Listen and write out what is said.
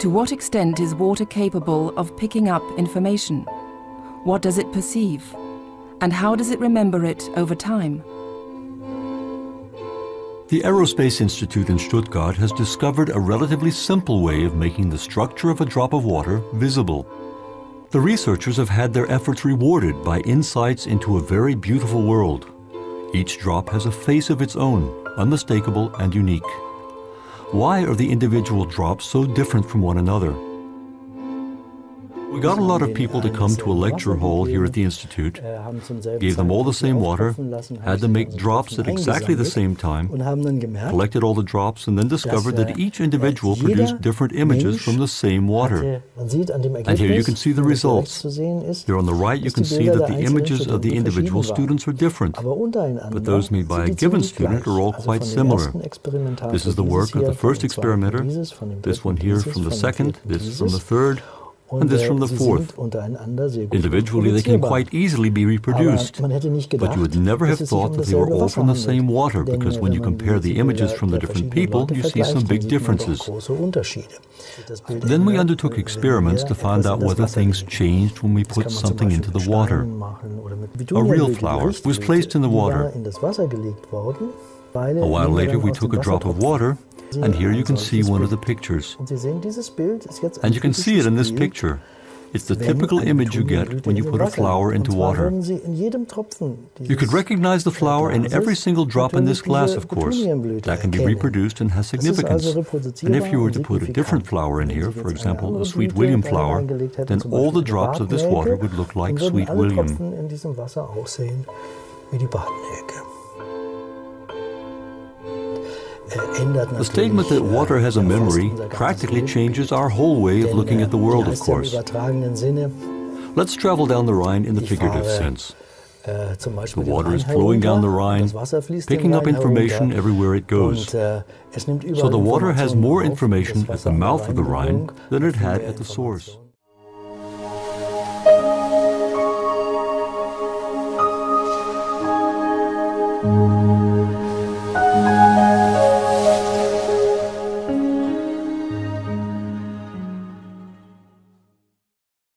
To what extent is water capable of picking up information? What does it perceive? And how does it remember it over time? The Aerospace Institute in Stuttgart has discovered a relatively simple way of making the structure of a drop of water visible. The researchers have had their efforts rewarded by insights into a very beautiful world. Each drop has a face of its own, unmistakable and unique. Why are the individual drops so different from one another? We got a lot of people to come to a lecture hall here at the Institute, gave them all the same water, had them make drops at exactly the same time, collected all the drops, and then discovered that each individual produced different images from the same water. And here you can see the results. Here on the right you can see that the images of the individual students are different, but those made by a given student are all quite similar. This is the work of the first experimenter, this one here from the second, this from the third, and this from the fourth. Individually they can quite easily be reproduced, but you would never have thought that they were all from the same water, because when you compare the images from the different people, you see some big differences. Then we undertook experiments to find out whether things changed when we put something into the water. A real flower was placed in the water. A while later we took a drop of water, and here you can see one of the pictures. And you can see it in this picture. It's the typical image you get when you put a flower into water. You could recognize the flower in every single drop in this glass, of course. That can be reproduced and has significance. And if you were to put a different flower in here, for example, a Sweet William flower, then all the drops of this water would look like Sweet William. The statement that water has a memory practically changes our whole way of looking at the world, of course. Let's travel down the Rhine in the figurative sense. The water is flowing down the Rhine, picking up information everywhere it goes. So the water has more information at the mouth of the Rhine than it had at the source.